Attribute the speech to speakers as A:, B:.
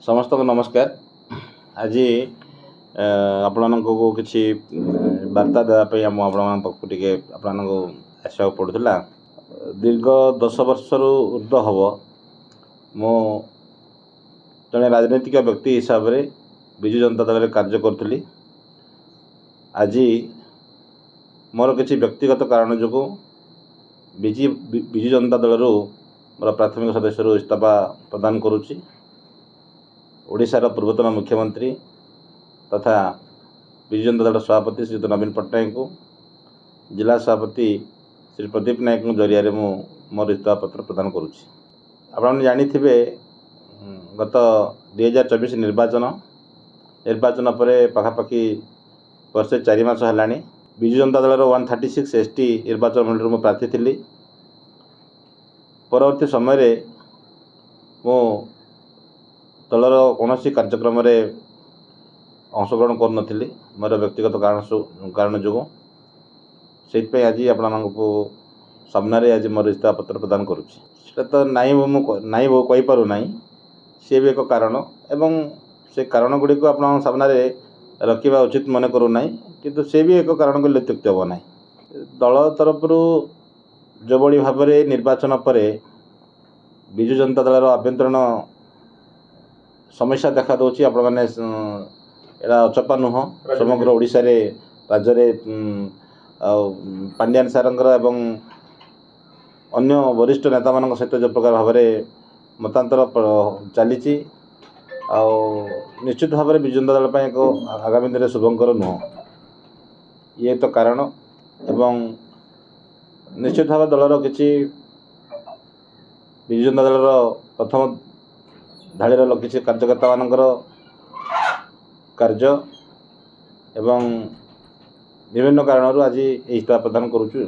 A: समस्त को नमस्कार। आज आपण को किसी वार्ता देवाई आम आपके आसवा पड़ूला। दीर्घ 10 वर्ष ऊर्ध हम मो जड़े राजनैतिक व्यक्ति हिसाब से विजु जनता दल में कार्य करी। आज मोर किसी व्यक्तिगत कारण जो विजु जनता दल मोर प्राथमिक सदस्य इस्तीफा प्रदान करुच्ची। ओडिशार पूर्वतन मुख्यमंत्री तथा विजु जनता दल सभापति श्री नवीन पट्टनायक को जिला सभापति श्री प्रदीप नायक जरिया मोर इस्तीफा पत्र प्रदान करुच्ची। आपने जानिथिबे गत 2024 निर्वाचन पर पाखापाखि वर्षे 4 मास है विजु जनता दल 136 ST निर्वाचन मंडल में प्रार्थी थी। परवर्ती समय मो दलर कौन कार्यक्रम अंशग्रहण कर मोर व्यक्तिगत कारण जो से आज आपको सामने आज मोर इस्तीफा पत्र प्रदान करुच्ची। तो नाई नाई कहीपर ना सी भी एक कारण एवं से कारण गुड़ी को आप सामने रखा उचित मन करूना किंतु से भी एक कारण को त्युक्त हे ना। दल तरफ जो बड़ी भाव में निर्वाचन पर विजु जनता दल आभ्यंतरण समस्या देखा दूसरी आपण मैंने अचपा नुह समग्र ओडिशा रे राज्य रे पांड्यान सारंगर एवं अन्य वरिष्ठ नेता मान सहित जो प्रकार भाव में मतांतर चली निश्चित भाव में विजु जनता दल पर एक आगामी दिन में शुभंकर नुह ये तो कारण एवं निश्चित भाव दलर किसी विजु जनता दल प्रथम धाड़ीर किसी कार्यकर्ता मानकर कार्य एवं विभिन्न कारण आज इस्तीफा प्रदान करुचु।